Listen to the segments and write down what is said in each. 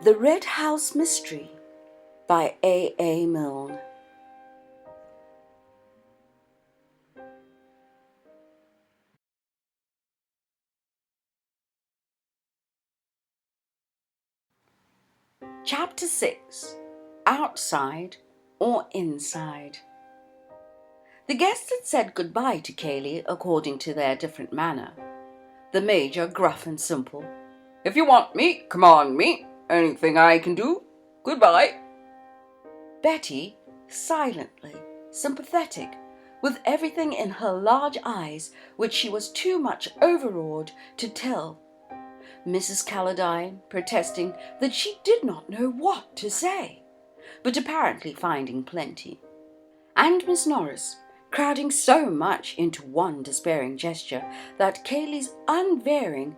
The Red House Mystery by A. Milne. Chapter 6. Outside or Inside. The guests had said goodbye to Cayley according to their different manner. The Major gruff and simple. "If you want me, command me. Anything I can do. Goodbye." Betty, silently, sympathetic, with everything in her large eyes which she was too much overawed to tell. Mrs. Calladine, protesting that she did not know what to say, but apparently finding plenty. And Miss Norris, crowding so much into one despairing gesture that Cayley's unvarying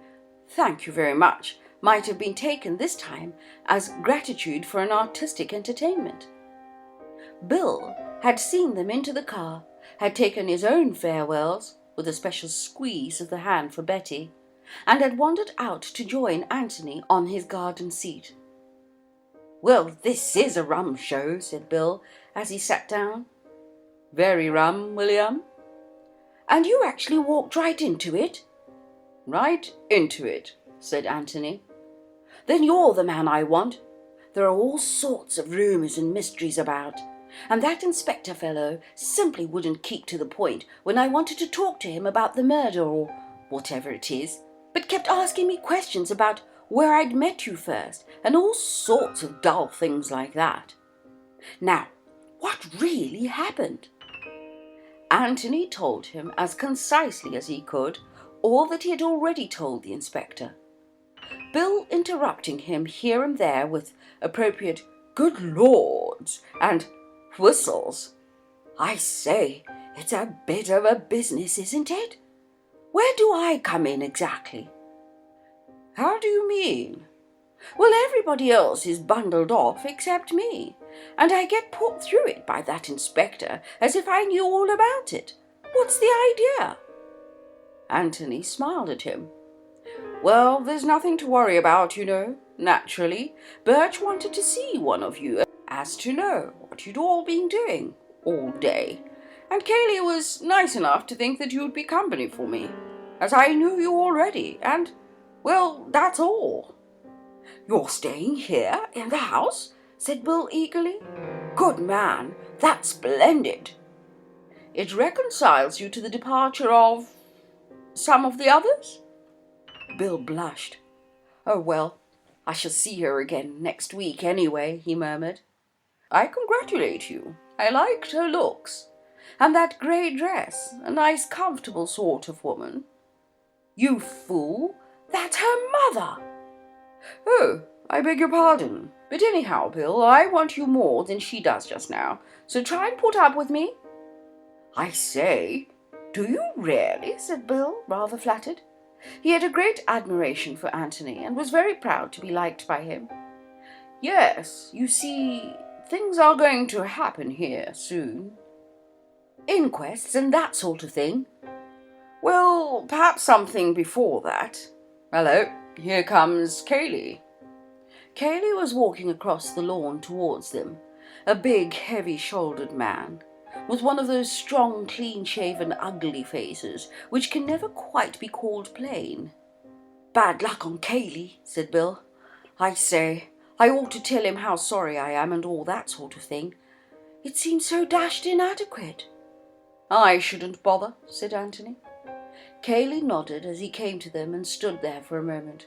"thank you very much" might have been taken this time as gratitude for an artistic entertainment. Bill had seen them into the car, had taken his own farewells, with a special squeeze of the hand for Betty, and had wandered out to join Anthony on his garden seat. "Well, this is a rum show," said Bill, as he sat down. "Very rum, William." "And you actually walked right into it?" "Right into it," said Anthony. "Then you're the man I want. There are all sorts of rumours and mysteries about, and that inspector fellow simply wouldn't keep to the point when I wanted to talk to him about the murder or whatever it is, but kept asking me questions about where I'd met you first and all sorts of dull things like that. Now, what really happened?" Anthony told him as concisely as he could all that he had already told the inspector, Bill interrupting him here and there with appropriate "good lords" and whistles. "I say, it's a bit of a business, isn't it? Where do I come in exactly?" "How do you mean?" "Well, everybody else is bundled off except me, and I get put through it by that inspector as if I knew all about it. What's the idea?" Anthony smiled at him. "Well, there's nothing to worry about, you know. Naturally, Birch wanted to see one of you as to know what you'd all been doing all day, and Cayley was nice enough to think that you'd be company for me, as I knew you already, and, well, that's all." "You're staying here in the house?" said Bill eagerly. "Good man, that's splendid." "It reconciles you to the departure of some of the others?" Bill blushed. "Oh, well, I shall see her again next week anyway," he murmured. "I congratulate you. I liked her looks. And that grey dress, a nice comfortable sort of woman." "You fool, that's her mother." "Oh, I beg your pardon. But anyhow, Bill, I want you more than she does just now, so try and put up with me." "I say, do you really?" said Bill, rather flattered. He had a great admiration for Anthony, and was very proud to be liked by him. "Yes, you see, things are going to happen here soon." "Inquests and that sort of thing?" "Well, perhaps something before that. Hello, here comes Cayley." Cayley was walking across the lawn towards them, a big, heavy-shouldered man, with one of those strong, clean-shaven, ugly faces which can never quite be called plain. "Bad luck on Cayley," said Bill. "I say, I ought to tell him how sorry I am and all that sort of thing. It seems so dashed inadequate." "I shouldn't bother," said Anthony. Cayley nodded as he came to them and stood there for a moment.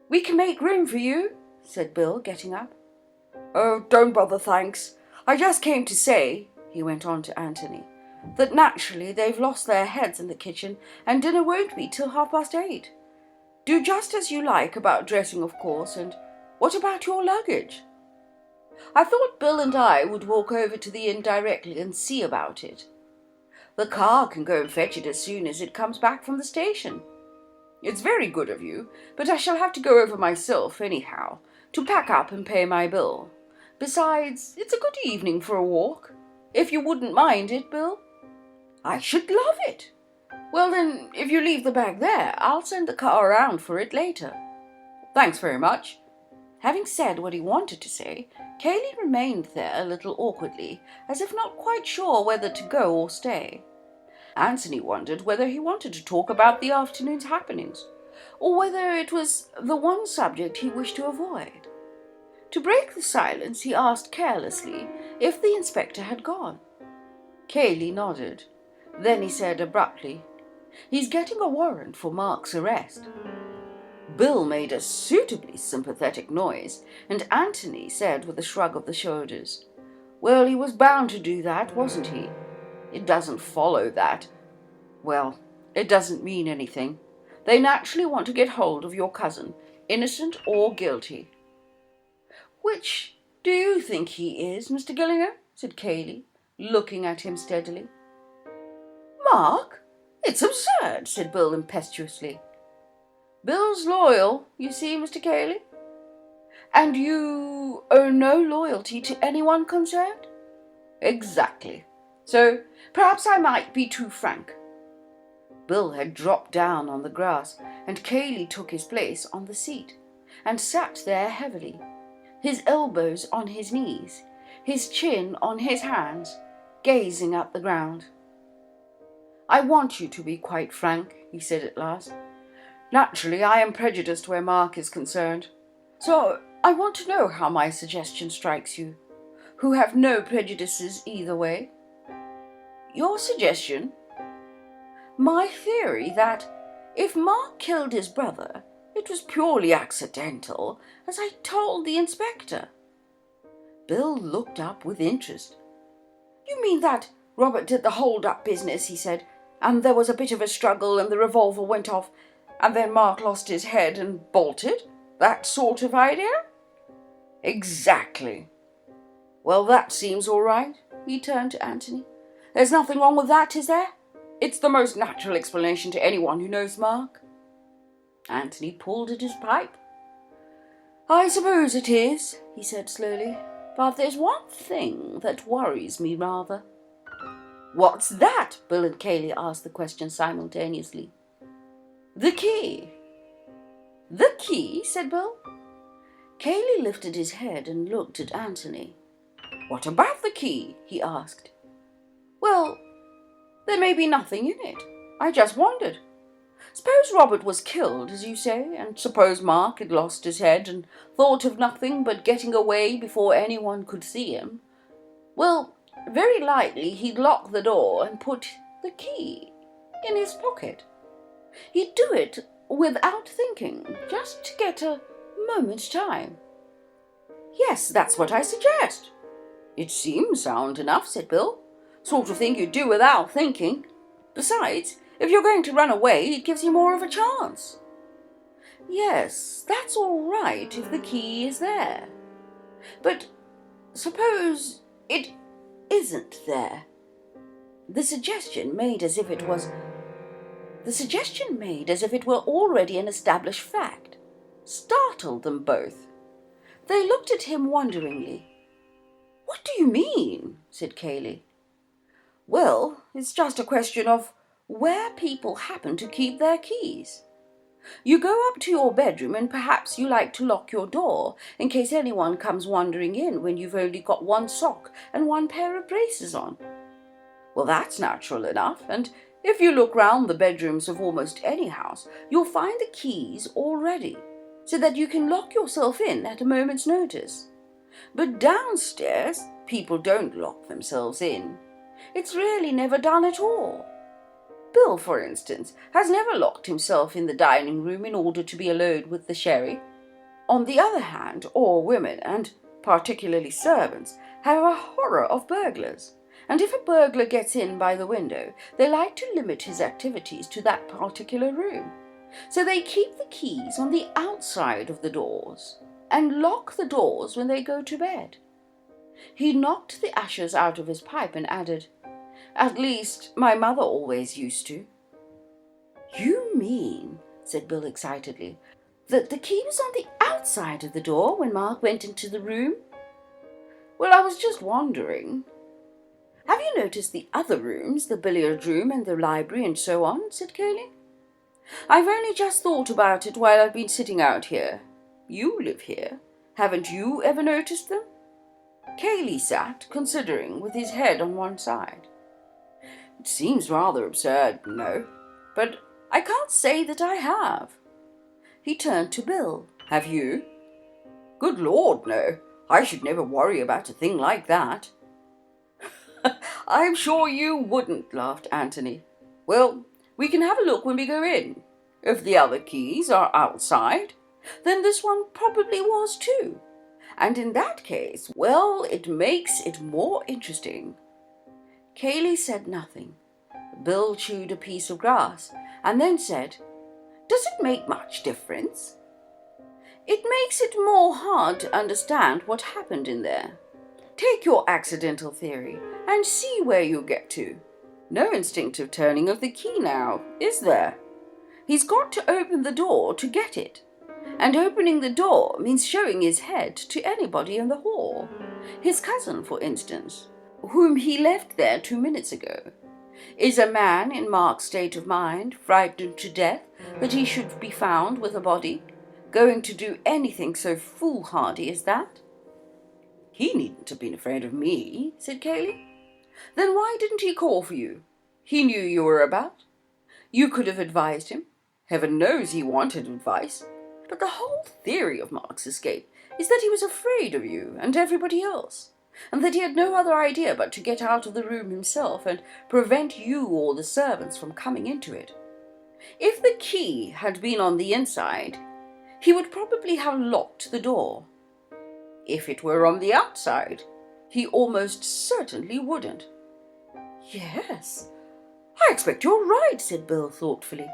"We can make room for you," said Bill, getting up. "Oh, don't bother, thanks. I just came to say," he went on to Anthony, "that naturally they've lost their heads in the kitchen and dinner won't be till 8:30. Do just as you like about dressing, of course, and what about your luggage?" "I thought Bill and I would walk over to the inn directly and see about it. The car can go and fetch it as soon as it comes back from the station. It's very good of you, but I shall have to go over myself anyhow, to pack up and pay my bill. Besides, it's a good evening for a walk. If you wouldn't mind it, Bill?" "I should love it." "Well then, if you leave the bag there, I'll send the car around for it later." "Thanks very much." Having said what he wanted to say, Cayley remained there a little awkwardly, as if not quite sure whether to go or stay. Anthony wondered whether he wanted to talk about the afternoon's happenings, or whether it was the one subject he wished to avoid. To break the silence, he asked carelessly if the inspector had gone. Cayley nodded. Then he said abruptly, "He's getting a warrant for Mark's arrest." Bill made a suitably sympathetic noise, and Anthony said with a shrug of the shoulders, "Well, he was bound to do that, wasn't he? It doesn't follow that. Well, it doesn't mean anything. They naturally want to get hold of your cousin, innocent or guilty." "Which do you think he is, Mr. Gillingham?" said Cayley, looking at him steadily. "Mark? It's absurd," said Bill impetuously. "Bill's loyal, you see, Mr. Cayley." "And you owe no loyalty to anyone concerned?" "Exactly. So perhaps I might be too frank." Bill had dropped down on the grass, and Cayley took his place on the seat, and sat there heavily, his elbows on his knees, his chin on his hands, gazing at the ground. "I want you to be quite frank," he said at last. "Naturally, I am prejudiced where Mark is concerned. So I want to know how my suggestion strikes you, who have no prejudices either way." "Your suggestion?" "My theory that if Mark killed his brother, it was purely accidental, as I told the inspector." Bill looked up with interest. "You mean that Robert did the hold-up business," he said, "and there was a bit of a struggle and the revolver went off, and then Mark lost his head and bolted? That sort of idea?" "Exactly." "Well, that seems all right." He turned to Anthony. "There's nothing wrong with that, is there? It's the most natural explanation to anyone who knows Mark." Anthony pulled at his pipe. "I suppose it is," he said slowly, "but there's one thing that worries me rather." "What's that?" Bill and Cayley asked the question simultaneously. "The key." "The key?" said Bill. Cayley lifted his head and looked at Anthony. "What about the key?" he asked. "Well, there may be nothing in it. I just wondered. Suppose Robert was killed, as you say, and suppose Mark had lost his head and thought of nothing but getting away before anyone could see him. Well, very likely he'd lock the door and put the key in his pocket. He'd do it without thinking, just to get a moment's time." "Yes, that's what I suggest." "It seems sound enough," said Bill. "Sort of thing you do without thinking. Besides, if you're going to run away, it gives you more of a chance." "Yes, that's all right if the key is there. But suppose it isn't there." The suggestion made as if it were already an established fact startled them both. They looked at him wonderingly. "What do you mean?" said Cayley. "Well, it's just a question of where people happen to keep their keys. You go up to your bedroom and perhaps you like to lock your door in case anyone comes wandering in when you've only got one sock and one pair of braces on. Well, that's natural enough, and if you look round the bedrooms of almost any house, you'll find the keys all ready, so that you can lock yourself in at a moment's notice. But downstairs, people don't lock themselves in. It's really never done at all. Bill, for instance, has never locked himself in the dining room in order to be alone with the sherry. On the other hand, all women, and particularly servants, have a horror of burglars, and if a burglar gets in by the window, they like to limit his activities to that particular room. So they keep the keys on the outside of the doors, and lock the doors when they go to bed." He knocked the ashes out of his pipe and added, "At least, my mother always used to." "You mean," said Bill excitedly, "that the key was on the outside of the door when Mark went into the room?" "Well, I was just wondering." "Have you noticed the other rooms, the billiard room and the library and so on?" said Cayley. "I've only just thought about it while I've been sitting out here. You live here. Haven't you ever noticed them? Cayley sat, considering, with his head on one side. It seems rather absurd, no, but I can't say that I have. He turned to Bill. Have you? Good Lord, no. I should never worry about a thing like that. I'm sure you wouldn't, laughed Anthony. Well, we can have a look when we go in. If the other keys are outside, then this one probably was too. And in that case, well, it makes it more interesting. Cayley said nothing. Bill chewed a piece of grass and then said, Does it make much difference? It makes it more hard to understand what happened in there. Take your accidental theory and see where you get to. No instinctive turning of the key now, is there? He's got to open the door to get it. And opening the door means showing his head to anybody in the hall. His cousin, for instance, whom he left there 2 minutes ago. Is a man in Mark's state of mind, frightened to death that he should be found with a body, going to do anything so foolhardy as that? He needn't have been afraid of me, said Cayley. Then why didn't he call for you? He knew you were about. You could have advised him. Heaven knows he wanted advice. But the whole theory of Mark's escape is that he was afraid of you and everybody else, and that he had no other idea but to get out of the room himself and prevent you or the servants from coming into it. If the key had been on the inside, he would probably have locked the door. If it were on the outside, he almost certainly wouldn't. Yes, I expect you're right, said Bill thoughtfully.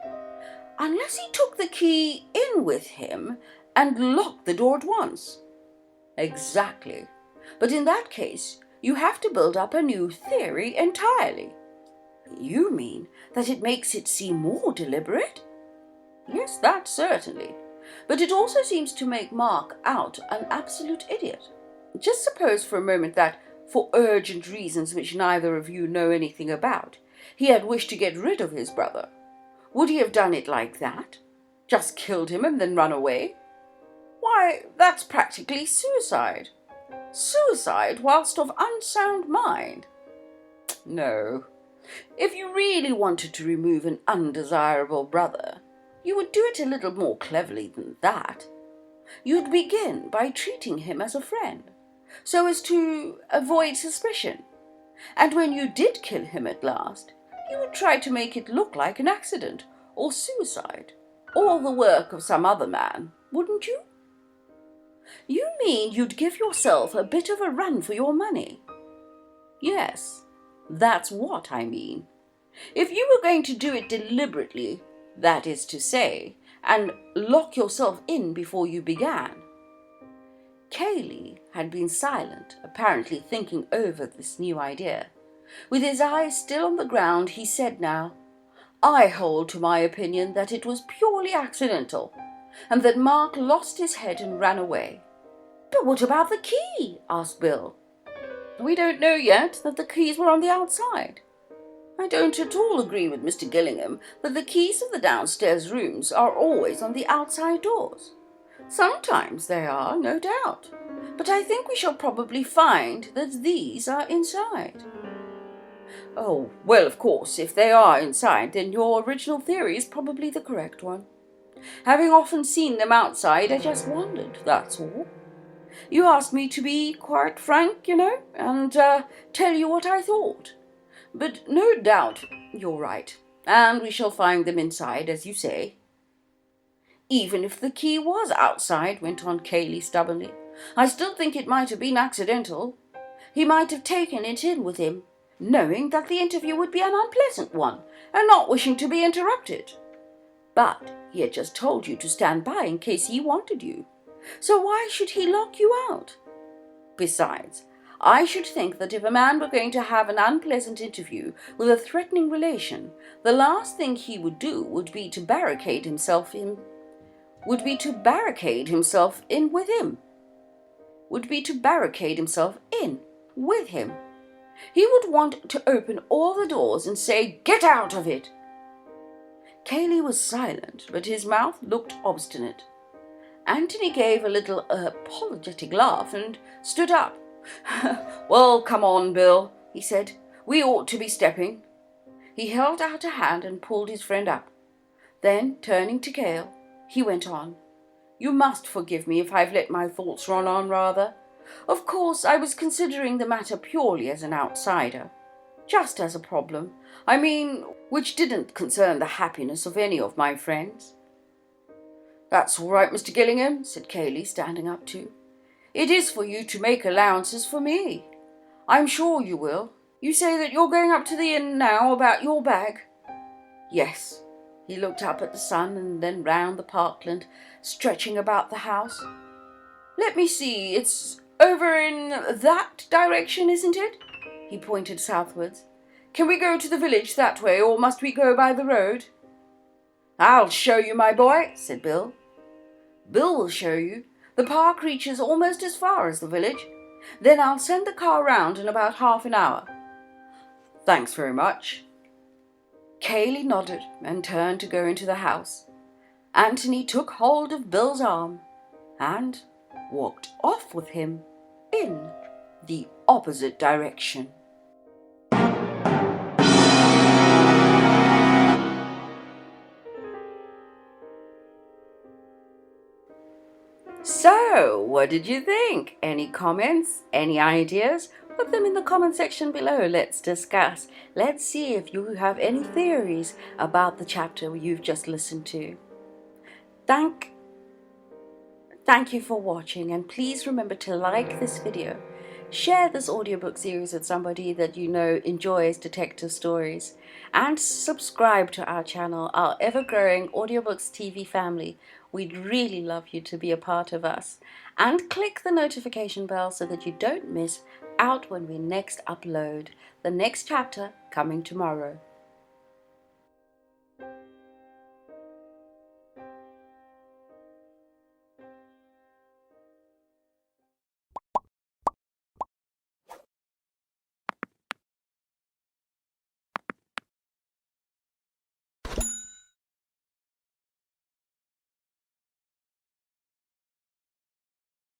Unless he took the key in with him and locked the door at once. Exactly. But in that case, you have to build up a new theory entirely. You mean that it makes it seem more deliberate? Yes, that certainly. But it also seems to make Mark out an absolute idiot. Just suppose for a moment that, for urgent reasons which neither of you know anything about, he had wished to get rid of his brother. Would he have done it like that? Just killed him and then run away? Why, that's practically suicide. Suicide whilst of unsound mind. No. If you really wanted to remove an undesirable brother, you would do it a little more cleverly than that. You'd begin by treating him as a friend, so as to avoid suspicion. And when you did kill him at last, you would try to make it look like an accident or suicide, or the work of some other man, wouldn't you? You mean you'd give yourself a bit of a run for your money? Yes, that's what I mean. If you were going to do it deliberately, that is to say, and lock yourself in before you began. Cayley had been silent, apparently thinking over this new idea. With his eyes still on the ground, he said now, I hold to my opinion that it was purely accidental, and that Mark lost his head and ran away. But what about the key? Asked Bill. We don't know yet that the keys were on the outside. I don't at all agree with Mr. Gillingham that the keys of the downstairs rooms are always on the outside doors. Sometimes they are, no doubt, but I think we shall probably find that these are inside. Oh, well, of course, if they are inside, then your original theory is probably the correct one. Having often seen them outside, I just wondered, that's all. You asked me to be quite frank, and tell you what I thought. But no doubt you're right, and we shall find them inside, as you say. Even if the key was outside, went on Cayley stubbornly, I still think it might have been accidental. He might have taken it in with him, knowing that the interview would be an unpleasant one, and not wishing to be interrupted. But he had just told you to stand by in case he wanted you. So why should he lock you out? Besides, I should think that if a man were going to have an unpleasant interview with a threatening relation, the last thing he would do would be to barricade himself in with him. He would want to open all the doors and say, "Get out of it!" Cayley was silent, but his mouth looked obstinate. Anthony gave a little apologetic laugh and stood up. Well, come on, Bill, he said. We ought to be stepping. He held out a hand and pulled his friend up. Then, turning to Cale, he went on. You must forgive me if I've let my thoughts run on rather. Of course, I was considering the matter purely as an outsider. Just as a problem, I mean, which didn't concern the happiness of any of my friends. That's all right, Mr. Gillingham, said Cayley, standing up too. It is for you to make allowances for me. I'm sure you will. You say that you're going up to the inn now about your bag? Yes. He looked up at the sun and then round the parkland, stretching about the house. Let me see, it's over in that direction, isn't it? He pointed southwards. Can we go to the village that way, or must we go by the road? I'll show you, my boy, said Bill. Bill will show you. The park reaches almost as far as the village. Then I'll send the car round in about half an hour. Thanks very much. Cayley nodded and turned to go into the house. Anthony took hold of Bill's arm and walked off with him in the opposite direction. So, what did you think? Any comments? Any ideas? Put them in the comment section below. Let's discuss. Let's see if you have any theories about the chapter you've just listened to. Thank you for watching, and please remember to like this video. Share this audiobook series with somebody that you know enjoys detective stories, and subscribe to our channel, our ever-growing Audiobooks TV family. We'd really love you to be a part of us. And click the notification bell so that you don't miss out when we next upload. The next chapter coming tomorrow.